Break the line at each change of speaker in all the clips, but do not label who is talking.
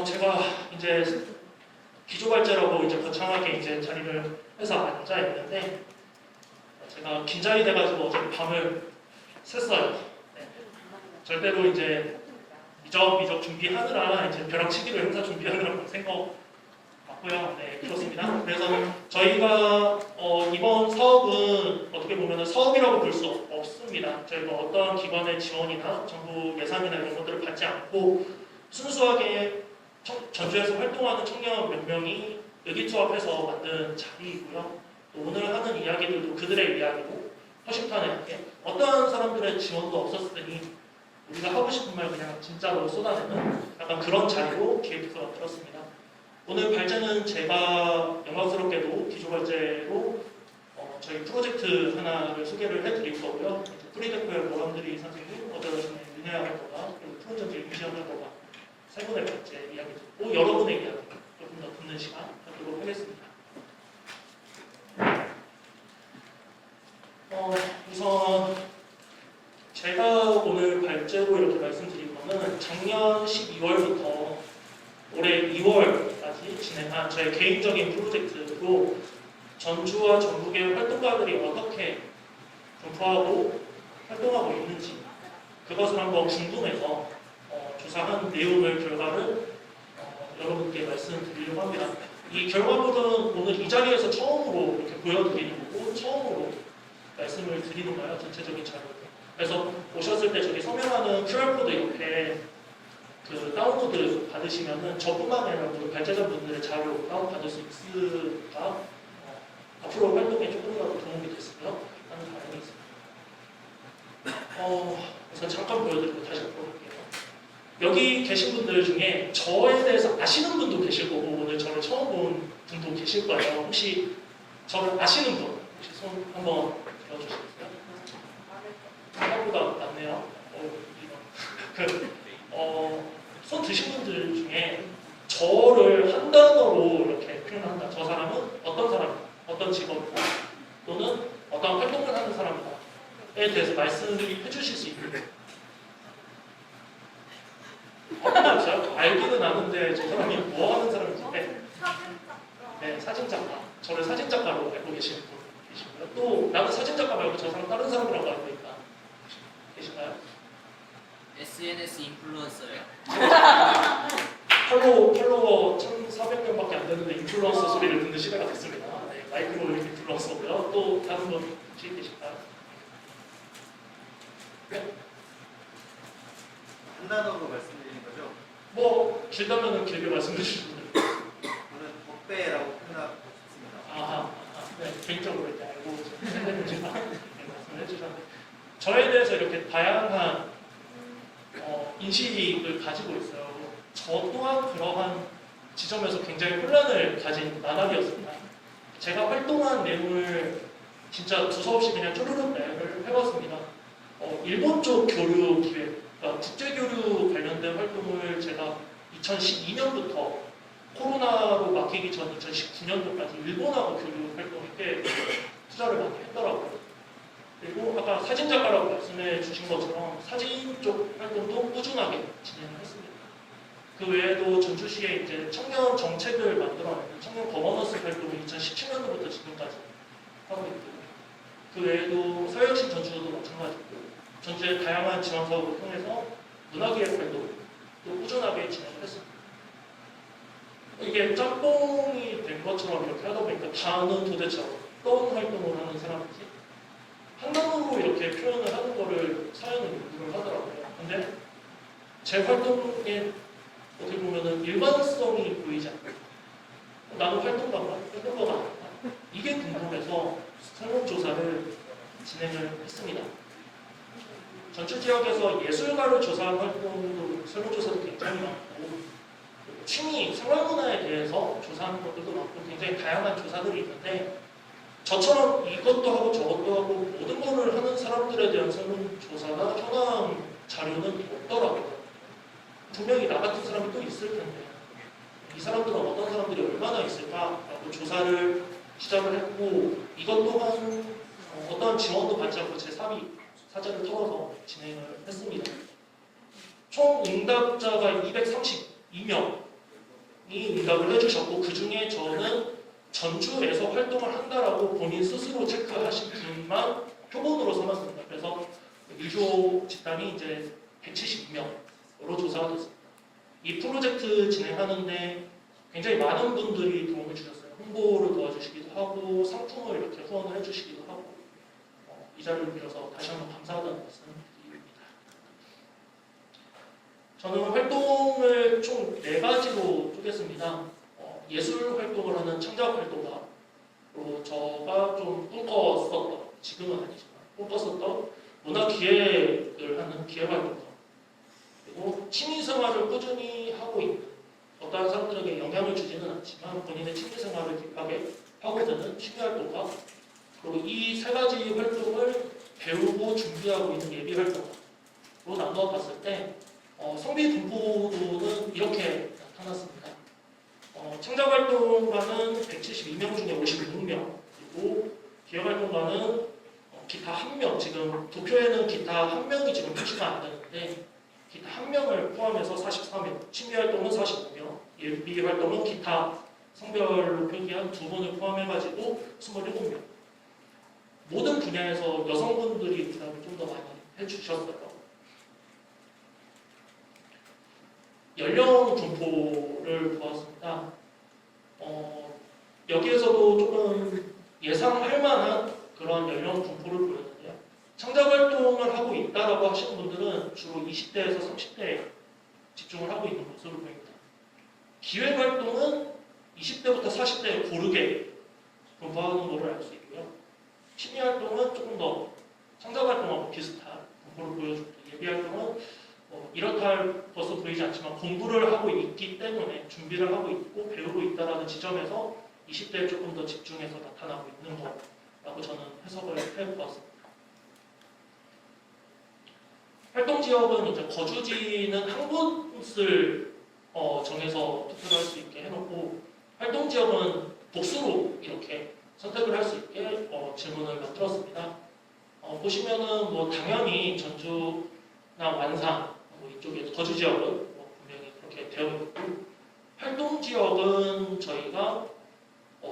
제가 이제 기조발제라고 이제 거창하게 이제 자리를 해서 앉아 있는데 제가 긴장이 돼가지고 어제 밤을 샜어요. 네. 절대로 이제 미적 준비하느라 이제 벼락치기를 행사 준비하느라고 생각 맞고요. 네, 그렇습니다. 그래서 저희가 이번 사업은 어떻게 보면 사업이라고 볼 수 없습니다. 저희가 어떤 기관의 지원이나 정부 예산이나 이런 것들을 받지 않고 순수하게 전주에서 활동하는 청년 몇 명이 의기투합해서 만든 자리이고요. 또 오늘 하는 이야기들도 그들의 이야기고 허심탄회 함께 어떠한 사람들의 지원도 없었으니 우리가 하고 싶은 말 그냥 진짜로 쏟아내는 약간 그런 자리로 기획해서 만들었습니다. 오늘 발제는 제가 영광스럽게도 기조발제로 저희 프로젝트 하나를 소개를 해드릴 거고요. 프리데코의 모람들이 선생님, 어쩌다시는 윤혜아 활동가, 그리고 프로젝트 유지현 활동가 세 분의 발제 이야기 듣고 여러분의 이야기 조금 더 듣는 시간 갖도록 하겠습니다. 우선 제가 오늘 발제로 이렇게 말씀드린 거는 작년 12월부터 올해 2월까지 진행한 저의 개인적인 프로젝트로 전주와 전국의 활동가들이 어떻게 분포하고 활동하고 있는지 그것을 한번 궁금해서 조사한 내용을 결과를 여러분께 말씀드리려고 합니다. 이 결과물은 오늘 이 자리에서 처음으로 이렇게 보여드리는 거고 처음으로 말씀을 드리는 거예요. 전체적인 자료. 그래서 오셨을 때 저기 서명하는 QR코드 옆에 그 다운로드 받으시면은 저뿐만 아니라 우리 발제자분들의 자료 다운받을 수 있으니까 앞으로 활동에 조금이라도 도움이 됐으면 하는 바람이 있습니다. 우선 잠깐 보여드리고 다시 앞으로 볼게요. 여기 계신 분들 중에 저에 대해서 아시는 분도 계실 거고 오늘 저를 처음 본 분도 계실 거예요. 혹시 저를 아시는 분 혹시 손 한번 들어주시겠어요? 생각보다 많네요. 손 드신 분들 중에 저를 한 단어로 이렇게 표현한다. 저 사람은 어떤 사람이다. 어떤 직업이다. 또는 어떤 활동을 하는 사람이다에 대해서 말씀해 주실 수 있는데 없어요? 알기는 아는데 저 사람이 뭐 하는 사람인지 네, 사진작가. 저를 사진작가로 알고 계시는 분 계시고요. 또 나는 사진작가 말고 저 사람 다른 사람이라고 알고 있다. 계신가요?
SNS 인플루언서요.
팔로워 1,400명밖에 안 되는데 인플루언서 소리를 듣는 시대가 됐습니다. 네, 마이크로 인플루언서고요. 또 다른 분 혹시 계실까요? 네?
한 단어로 말씀드리는 거죠?
뭐 길다면은 길게 말씀해 주시면 돼요.
저는 덕배라고 표현하고 싶습니다.
네, 개인적으로 이렇게 알고 말씀을 해주셨는데 저에 대해서 이렇게 다양한 인식을 가지고 있어요. 저 또한 그러한 지점에서 굉장히 혼란을 가진 나날이었습니다. 제가 활동한 내용을 진짜 두서없이 그냥 쪼르륵 내용을 해봤습니다. 일본 쪽 교류 기획, 그러니까 국제교류 관련된 활동을 제가 2012년부터 코로나로 막히기 전 2019년도까지 일본하고 교류 활동에 꽤 투자를 많이 했더라고요. 그리고 아까 사진작가라고 말씀해 주신 것처럼 사진 쪽 활동도 꾸준하게 진행을 했습니다. 그 외에도 전주시에 이제 청년 정책을 만들어내는 청년 거버넌스 활동을 2017년도부터 지금까지 하고 있고 그 외에도 사회혁신 전주도 마찬가지고 전주의 다양한 지원 사업을 통해서 문화기획 활동도 꾸준하게 진행을 했습니다. 이게 짬뽕이 된 것처럼 이렇게 하다 보니까 나는 도대체 어떤 활동을 하는 사람이지? 한 단어로 이렇게 표현을 하는 거를 사연을 요구를 하더라고요. 근데 제 활동에 어떻게 보면은 일관성이 보이지 않아요. 나도 활동가가 아닐까? 이게 궁금해서 설문조사를 진행을 했습니다. 전주 지역에서 예술가를 조사한 활동도 설문조사도 굉장히 많고 취미, 생활문화에 대해서 조사하는 것들도 많고 굉장히 다양한 조사들이 있는데 저처럼 이것도 하고 저것도 하고 모든 거를 하는 사람들에 대한 설문조사나 현황 자료는 없더라고요. 분명히 나 같은 사람이 또 있을 텐데 이 사람들은 어떤 사람들이 얼마나 있을까라고 조사를 시작을 했고 이것 또한 어떠한 지원도 받지 않고 제 사전을 털어서 진행을 했습니다. 총 응답자가 232명 응답을 해주셨고 그 중에 저는 전주에서 활동을 한다라고 본인 스스로 체크하신 분만 표본으로 삼았습니다. 그래서 미조 집단이 이제 172명으로 조사가 됐습니다. 이 프로젝트 진행하는데 굉장히 많은 분들이 도움을 주셨어요. 홍보를 도와주시기도 하고 상품을 이렇게 후원을 해주시기도 하고 이 자리를 빌어서 다시 한번 감사하다는 말씀 드립니다. 저는 활동을 총 4가지로 쪼갰습니다. 예술 활동을 하는 창작 활동가, 그리고 저가 좀 꿈꿨었던, 지금은 아니지만 꿈꿨었던 문화 기획을 하는 기획 활동가, 그리고 취미 생활을 꾸준히 하고 있는, 어떠한 사람들에게 영향을 주지는 않지만 본인의 취미 생활을 딥하게 파고드는 취미 활동가, 그리고 이 3가지 활동을 배우고 준비하고 있는 예비 활동가로 나누어 봤을 때 성비 분포도는 이렇게 나타났습니다. 창작활동가는 172명 중에 56명, 그리고 기획활동가는 기타 1명, 지금 도표에는 기타 1명이 지금 표시가 안 되는데 기타 1명을 포함해서 44명, 취미활동은 45명, 예비활동은 기타 성별로 표기한 2분을 포함해가지고 27명. 모든 분야에서 여성분들이 부담을 좀 더 많이 해주셨어요. 연령 분포를 보았습니다. 여기에서도 조금 예상할 만한 그런 연령 분포를 보였는데요. 창작활동을 하고 있다라고 하시는 분들은 주로 20대에서 30대에 집중을 하고 있는 모습을 보입니다. 기획활동은 20대부터 40대에 고르게 분포하는 것을 알 수 있고요. 취미활동은 조금 더 창작활동하고 비슷한 분포를 보여줍니다. 예비활동은 이렇다 할 것으로 보이지 않지만 공부를 하고 있기 때문에 준비를 하고 있고 배우고 있다는 지점에서 20대에 조금 더 집중해서 나타나고 있는 거라고 저는 해석을 해보았습니다. 활동 지역은 이제 거주지는 한 곳을 정해서 투표를 할 수 있게 해놓고 활동 지역은 복수로 이렇게 선택을 할 수 있게 질문을 만들었습니다. 보시면은 뭐 당연히 전주나 완산 이쪽에 거주 지역은 분명히 그렇게 되어 있고 활동 지역은 저희가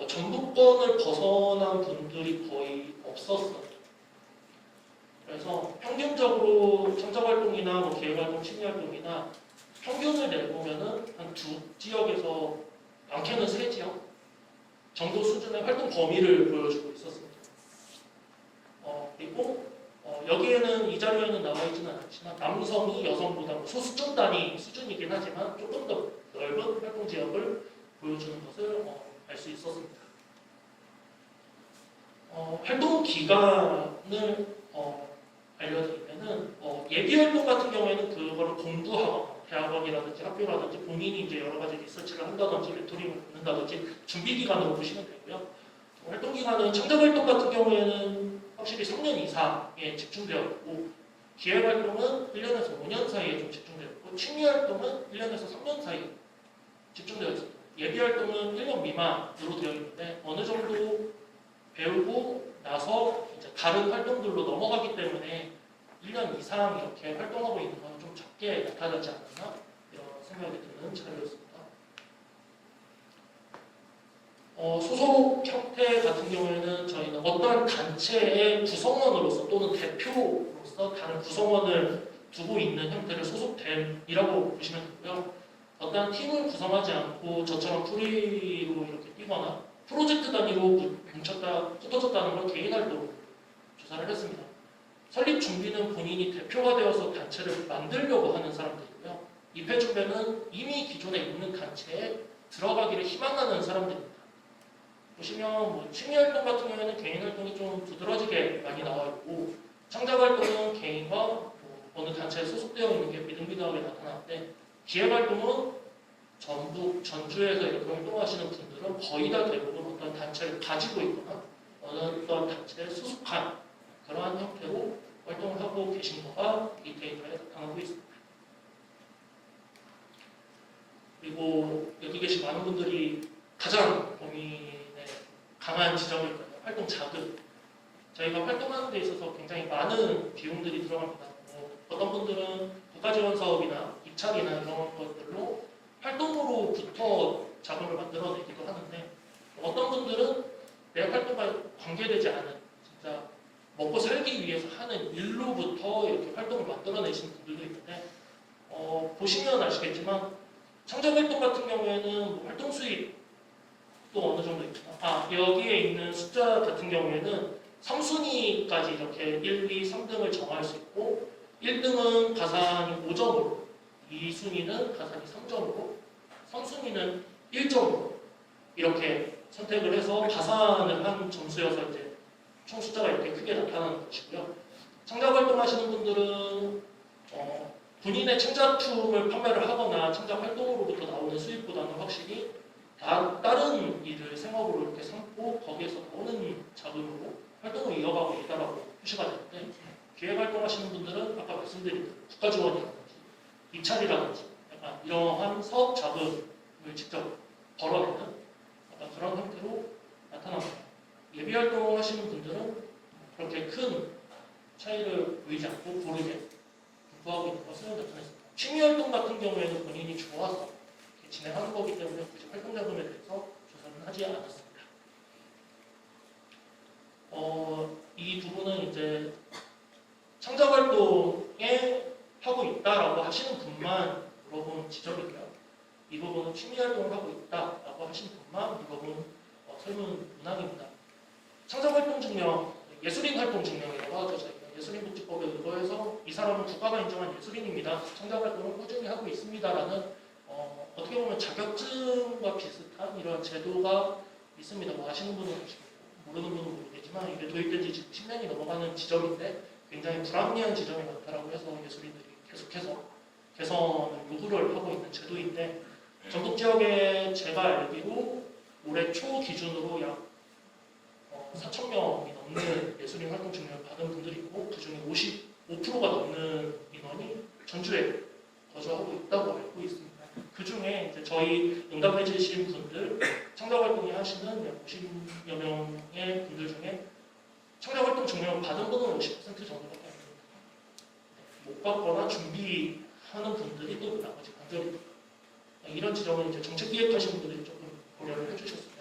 전북권을 벗어난 분들이 거의 없었어요. 그래서 평균적으로 창작활동이나 뭐 기획활동, 취미활동이나 평균을 내보면은 한 2지역에서 많게는 3지역 정도 수준의 활동 범위를 보여주고 있었습니다. 그리고 여기에는 이 자료에는 나와 있지는 않지만 남성이 여성보다 소수점 단위 수준이긴 하지만 조금 더 넓은 활동 지역을 보여주는 것을 알 수 있었습니다. 활동 기간을 알려드리면은 예비 활동 같은 경우에는 그거를 공부하거나 대학원이라든지 학교라든지 본인이 이제 여러 가지 리서치를 한다든지 멘토링을 받는다든지 준비 기간으로 보시면 되고요. 활동 기간은 창작 활동 같은 경우에는 확실히 3년 이상에 집중되어 있고 기획 활동은 1년에서 5년 사이에 좀 집중되어 있고 취미 활동은 1년에서 3년 사이에 집중되어 있습니다. 예비 활동은 1년 미만으로 되어 있는데 어느 정도 배우고 나서 이제 다른 활동들로 넘어가기 때문에 1년 이상 이렇게 활동하고 있는 건 좀 적게 나타나지 않았나 이런 생각이 드는 자료였습니다. 소속 형태 같은 경우에는 저희는 어떠한 단체의 구성원으로서 또는 대표로서 다른 구성원을 두고 있는 형태를 소속됨이라고 보시면 되고요. 어떠한 팀을 구성하지 않고 저처럼 프리로 이렇게 뛰거나 프로젝트 단위로 뭉쳤다, 흩어졌다는 걸 개인 활동으로 조사를 했습니다. 설립 준비는 본인이 대표가 되어서 단체를 만들려고 하는 사람들이고요. 입회 준비는 이미 기존에 있는 단체에 들어가기를 희망하는 사람들입니다. 보시면 뭐 취미 활동 같은 경우에는 개인 활동이 좀 두드러지게 많이 나와 있고 창작 활동은 개인과 어느 단체에 소속되어 있는 게 비등비등하게 나타나는데 기획 활동은 전북, 전주에서 이렇게 활동하시는 분들은 거의 다 대부분 어떤 단체를 가지고 있거나 어떤 단체에 소속한 그러한 형태로 활동을 하고 계신 거가 이 데이터에 나타나고 있습니다. 그리고 여기 계신 많은 분들이 가장 고민에 강한 지점일 거예요. 활동 자금. 저희가 활동하는 데 있어서 굉장히 많은 비용들이 들어갑니다. 어떤 분들은 국가지원 사업이나 입찰이나 이런 것들로 활동으로부터 자금을 만들어내기도 하는데 어떤 분들은 내 활동과 관계되지 않은 진짜 먹고 살기 위해서 하는 일로부터 이렇게 활동을 만들어내시는 분들도 있는데 보시면 아시겠지만 창작활동 같은 경우에는 뭐 활동 수입도 어느 정도 있죠. 여기에 있는 숫자 같은 경우에는 3순위까지 이렇게 1, 2, 3등을 정할 수 있고 1등은 가산이 5점으로 2순위는 가산이 3점으로 3순위는 1점으로 이렇게 선택을 해서 가산을 한 점수여서 이제 총 숫자가 이렇게 크게 나타나는 것이고요. 창작활동 하시는 분들은 본인의 창작품을 판매를 하거나 창작활동으로부터 나오는 수입보다는 확실히 다른 일을 생업으로 이렇게 삼고 거기에서 나오는 자금으로 활동을 이어가고 있다라고 표시가 되는데 기획활동 하시는 분들은 아까 말씀드린 국가 지원이라든지 입찰이라든지 약간 이러한 사업 자금을 직접 벌어내는 약간 그런 형태로 나타납니다. 예비활동 하시는 분들은 그렇게 큰 차이를 보이지 않고 고르게 공부하고 있는 것을 나타냈습니다. 취미활동 같은 경우에는 본인이 좋아서 진행하는 거기 때문에 굳이 활동 자금에 대해서 조사는 하지 않았습니다. 이 부분은 이제 창작활동에 하고 있다라고 하시는 분만 물어본 지적이고요. 이 부분은 취미활동을 하고 있다라고 하시는 분만 물어본 설문 문항입니다. 창작활동 증명, 예술인 활동 증명이라고 하죠. 저희가 예술인복지법에 의거해서 이 사람은 국가가 인정한 예술인입니다. 창작활동을 꾸준히 하고 있습니다라는 어떻게 보면 자격증과 비슷한 이런 제도가 있습니다. 뭐 아시는 분은 아시고 모르는 분은 모르겠지만 이게 도입된 지 지금 10년이 넘어가는 지점인데 굉장히 불합리한 지점이 많다라고 해서 예술인들이 계속해서 개선을 요구를 하고 있는 제도인데 전국 지역에 제가 알기로 올해 초 기준으로 약 4,000명이 넘는 예술인 활동 증명을 받은 분들이 있고 그중에 55%가 넘는 인원이 전주에 거주하고 있다고 알고 있습니다. 그 중에 이제 저희 응답해 주신 분들, 창작활동을 하시는 약 50여 명의 분들 중에 창작활동 증명을 받은 분은 50% 정도밖에 안 됩니다. 못 받거나 준비하는 분들이 또 나머지 반절입니다. 이런 지점은 이제 정책 기획하시는 분들이 조금 고려를 해주셨으면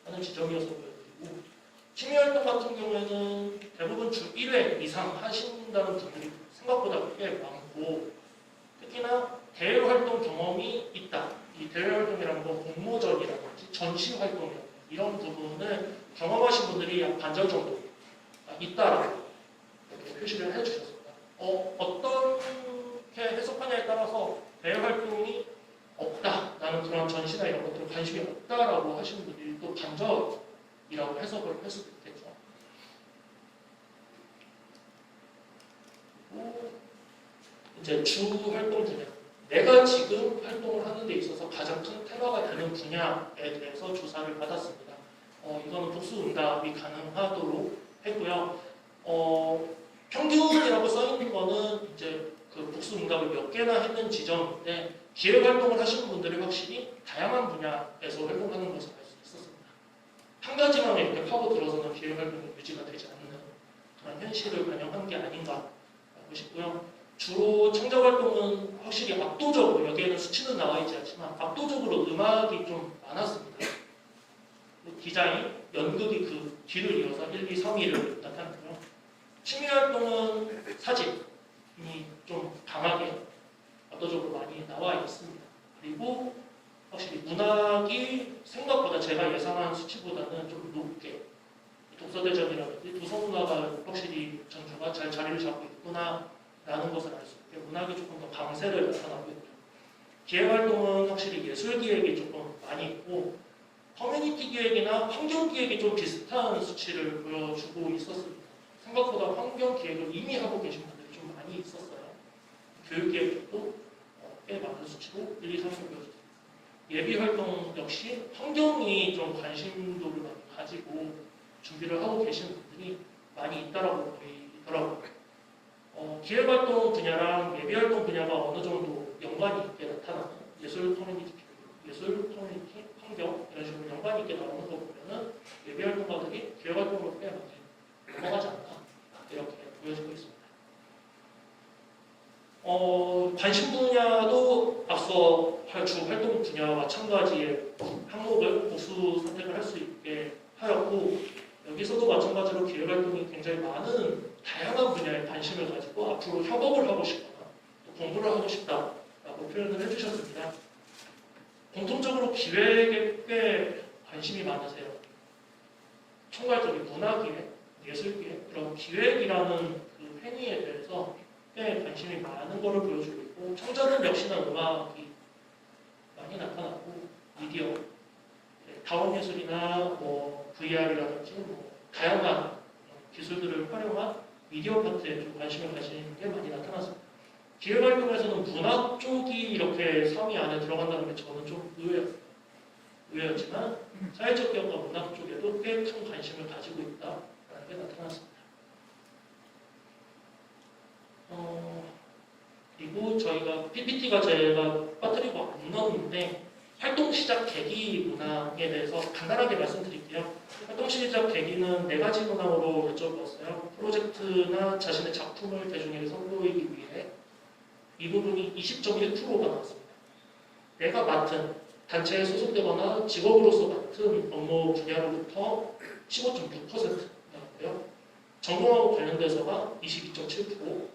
하는 지점이어서 보여드리고 취미활동 같은 경우에는 대부분 주 1회 이상 하신다는 분들이 생각보다 꽤 많고 특히나 대외활동 경험이 있다. 이 대외활동이라는 건 공모전이라든지 전시활동이라든지 이런 부분을 경험하신 분들이 약 반절 정도 있다라고 이렇게 표시를 해주셨습니다. 어떻게 해석하냐에 따라서 대외활동이 없다라는 그런 전시나 이런 것들 관심이 없다라고 하시는 분들이 또 반절이라고 해석을 할 수도 있겠죠. 그리고 이제 주 활동 분야, 내가 지금 활동을 하는 데 있어서 가장 큰 테마가 되는 분야에 대해서 조사를 받았습니다. 이거는 복수응답이 가능하도록 했고요. 평균이라고 써있는 거는 이제 그 복수응답을 몇 개나 했는 지점인데 기획활동을 하시는 분들이 확실히 다양한 분야에서 활동하는 것을 알 수 있었습니다. 한 가지만 이렇게 파고 들어서는 기획활동이 유지가 되지 않는 그런 현실을 반영한 게 아닌가 싶고요. 주로 창작활동은 확실히 압도적으로 여기에는 수치는 나와 있지 않지만 압도적으로 음악이 좀 많았습니다. 디자인, 연극이 그 뒤를 이어서 1, 2, 3위를 나타내고요. 취미활동은 사진이 좀 강하게 압도적으로 많이 나와 있습니다. 그리고 확실히 문학이 생각보다 제가 예상한 수치보다는 좀 높게 독서대전이라든지 도서문화가 확실히 전주가 잘 자리를 잡고 있구나라는 것을 알 수 있게 문학이 조금 더 강세를 나타나고 있죠. 기획활동은 확실히 예술기획이 조금 많이 있고 커뮤니티 기획이나 환경기획이 좀 비슷한 수치를 보여주고 있었습니다. 생각보다 환경기획을 이미 하고 계신 분들이 좀 많이 있었어요. 교육기획도 꽤 많은 수치로 1, 2, 3을 보여줬습니다. 예비활동 역시 환경이 좀 관심도를 많이 가지고 준비를 하고 계시는 분들이 많이 있다라고 보이더라고요. 기획활동 분야랑 예비활동 분야가 어느 정도 연관이 있게 나타나는 예술 커뮤니티, 환경 이런 식으로 연관이 있게 나오는 거 보면은 예비활동가들이 기획활동으로 꽤 많이 넘어가지 않나 이렇게 보여지고 있습니다. 관심 분야도 앞서 주 활동 분야와 마찬가지의 항목을 보수 선택을 할 수 있게 하였고 여기서도 마찬가지로 기획활동이 굉장히 많은 다양한 분야에 관심을 가지고 앞으로 협업을 하고 싶거나 또 공부를 하고 싶다라고 표현을 해주셨습니다. 공통적으로 기획에 꽤 관심이 많으세요. 총괄적인 문화기획, 예술기획, 그런 기획이라는 그 행위에 대해서 꽤 관심이 많은 것을 보여주고 있고 청자는 역시나 음악이 많이 나타났고 미디어, 다원예술이나 뭐 VR이라든지 뭐 다양한 기술들을 활용한 미디어 파트에 좀 관심을 가지는 게 많이 나타났습니다. 기획활동에서는 문화 쪽이 이렇게 3위 안에 들어간다는 게 저는 좀 의외였지만 사회적 기업과 문학 쪽에도 꽤 큰 관심을 가지고 있다는 게 나타났습니다. 그리고 저희가 PPT가 제가 빠뜨리고 안 넣었는데 활동 시작 계기 문항에 대해서 간단하게 말씀드릴게요. 활동 시작 계기는 4가지 문항으로 여쭤봤어요. 프로젝트나 자신의 작품을 대중에게 선보이기 위해 이 부분이 20.1%가 나왔습니다. 내가 맡은 단체에 소속되거나 직업으로서 맡은 업무 분야로부터 15.6%였고요. 전공하고 관련돼서가 22.7%.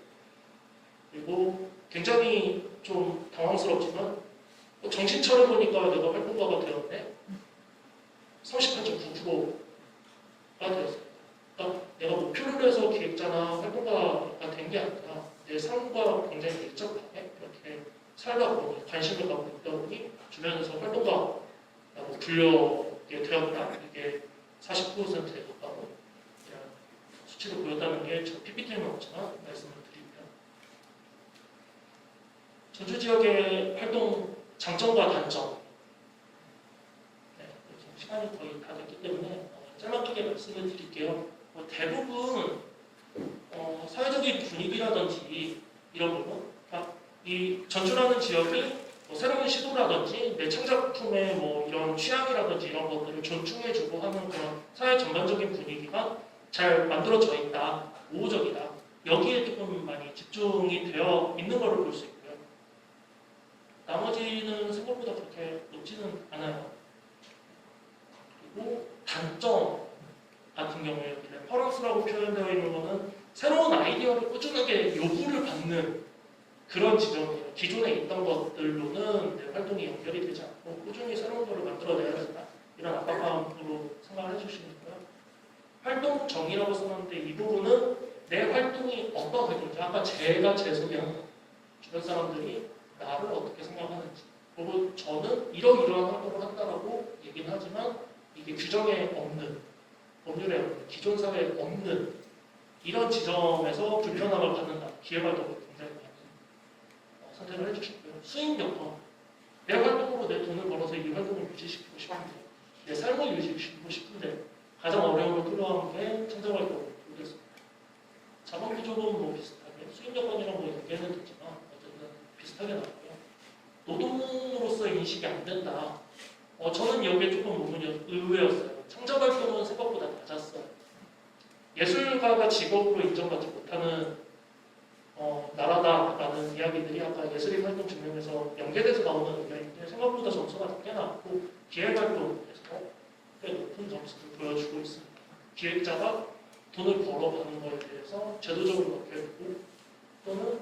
그리고 굉장히 좀 당황스럽지만 정신 차려보니까 내가 활동가가 되었네. 38.9%가 되었습니다. 그러니까 내가 목표를 해서 기획자나 활동가가 된 게 아니라 내 삶과 굉장히 밀접하게 이렇게 살다 보니 관심을 갖고 있다 보니 주변에서 활동가라고 불려게 되었다. 이게 40%에 가까운 수치를 보였다는 게 저 PPT에는 없지만 말씀을 드립니다. 전주 지역의 활동 장점과 단점. 네, 지금 시간이 거의 다 됐기 때문에 짤막하게 말씀을 드릴게요. 대부분 사회적인 분위기라든지 이런 부분, 이 전주라는 지역이 새로운 시도라든지 내 창작품의 이런 취향이라든지 이런 것들을 존중해주고 하는 그런 사회 전반적인 분위기가 잘 만들어져 있다, 우호적이다. 여기에 조금 많이 집중이 되어 있는 것을 볼 수 있고요. 나머지는 생각보다 그렇게 높지는 않아요. 그리고 단점 같은 경우에 레퍼런스라고 표현되어 있는 것은 새로운 아이디어를 꾸준하게 요구를 받는 그런 지점이에요. 기존에 있던 것들로는 내 활동이 연결이 되지 않고 꾸준히 새로운 것을 만들어내야 된다. 이런 압박감으로 생각을 해주시니까요. 활동 정의라고 써놨는데 이 부분은 내 활동이 어떤 활동인지 아까 제가 제 소개한 주변 사람들이 나를 어떻게 생각하는지 그리고 저는 이러이러한 활동을 한다라고 얘기는 하지만 이게 규정에 없는 법률에 없는 기존 사회에 없는 이런 지점에서 불편함을 받는다. 기획활동을 굉장히 많이 선택을 해주셨고요. 수익 여건 내 활동으로 내 돈을 벌어서 이 활동을 유지시키고 싶은데 내 삶을 유지시키고 싶은데 가장 어려움을 끌어온 게 창작활동을 보겠습니다. 자본 구조는 비슷하게 수익 여건이랑 연계는 되지만 어쨌든 비슷하게 나왔고요. 노동으로서의 인식이 안 된다. 저는 여기에 조금 의외였어요. 창작활동은 생각보다 낮았어요. 예술가가 직업으로 인정받지 못하는 나라다라는 이야기들이 아까 예술인 활동 증명에서 연계돼서 나오는 의견인데 생각보다 점수가 꽤 나왔고 기획활동에서 꽤 높은 점수를 보여주고 있습니다. 기획자가 돈을 벌어가는 것에 대해서 제도적으로 맡겨있고 또는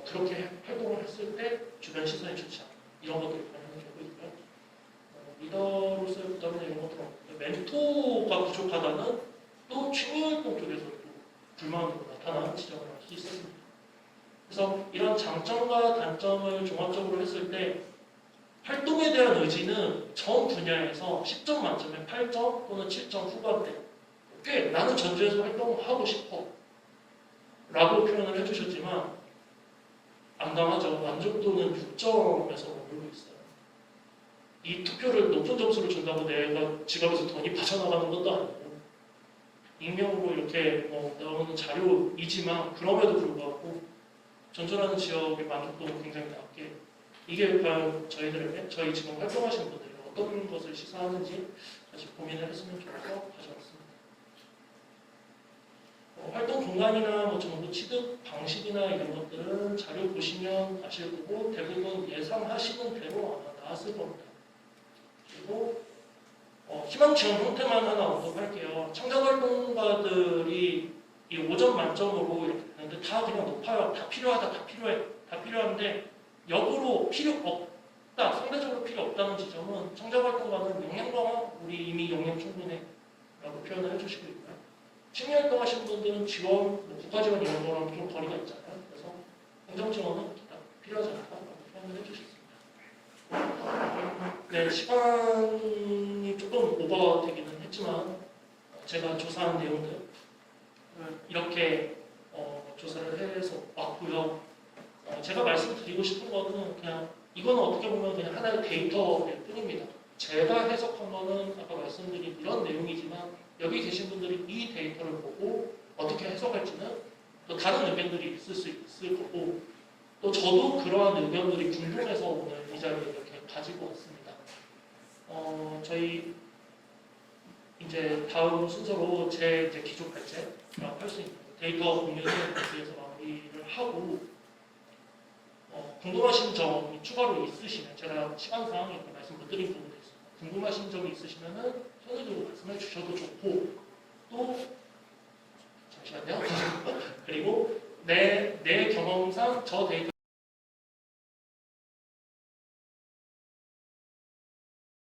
그렇게 활동을 했을 때 주변 시선이 좋지 않다. 이런 것들이 반영이 되고 있고요. 리더로서의 부담이나 이런 것들은 멘토가 부족하다는 또 취미활동 쪽에서도 불만으로 나타나는 지점을 알 수 있었습니다. 그래서 이런 장점과 단점을 종합적으로 했을 때 활동에 대한 의지는 전 분야에서 10점 만점에 8점 또는 7점 후반대 꽤 나는 전주에서 활동을 하고 싶어 라고 표현을 해주셨지만 안당하죠. 만족도는 6점에서 머물고 있어요. 이 투표를 높은 점수를 준다고 내가 지갑에서 돈이 빠져나가는 것도 아니고 익명으로 이렇게 나오는 자료이지만 그럼에도 불구하고 전주라는 지역의 만족도는 굉장히 낮게 이게 과연 저희들에게 저희 지금 활동하시는 분들이 어떤 것을 시사하는지 다시 고민을 했으면 좋아서 가져왔습니다. 활동 공간이나 정보 취득 방식이나 이런 것들은 자료 보시면 아실 거고 대부분 예상하시는 대로 아마 나왔을 겁니다. 그리고 희망 지원 형태만 하나 언급할게요. 창작활동가들이 이 5점 만점으로 이렇게 되는데 다 그냥 높아요. 다 필요하다, 다 필요해, 다 필요한데 역으로 필요 없다, 상대적으로 필요 없다는 지점은 창작활동가는 역량 강화, 우리 이미 역량 충분해 라고 표현을 해주시고 있고요. 취미활동 하시는 분들은 지원, 뭐 국가 지원 이런 거랑 좀 거리가 있잖아요. 그래서 행정 지원은 필요하지 않다고 표현을 해주셨습니다. 네, 시간이 조금 오버되기는 했지만 제가 조사한 내용들 이렇게 조사를 해서 왔고요. 제가 말씀드리고 싶은 거는 그냥 이거는 어떻게 보면 그냥 하나의 데이터일 뿐입니다. 제가 해석한 거는 아까 말씀드린 이런 내용이지만 여기 계신 분들이 이 데이터를 보고 어떻게 해석할지는 또 다른 의견들이 있을 수 있을 거고 또 저도 그러한 의견들이 궁금해서 오늘 이 자리에 이렇게 가지고 왔습니다. 저희 이제 다음 순서로 제 이제 기조 발제라고 할 수 있는 데이터 공유를 위해서 마무리를 하고 궁금하신 점이 추가로 있으시면 제가 시간상 이렇게 말씀 못 드린 부분도 있습니다. 궁금하신 점이 있으시면은 손을 들고 말씀해 주셔도 좋고 또 잠시만요. 그리고 내 경험상 저 데이터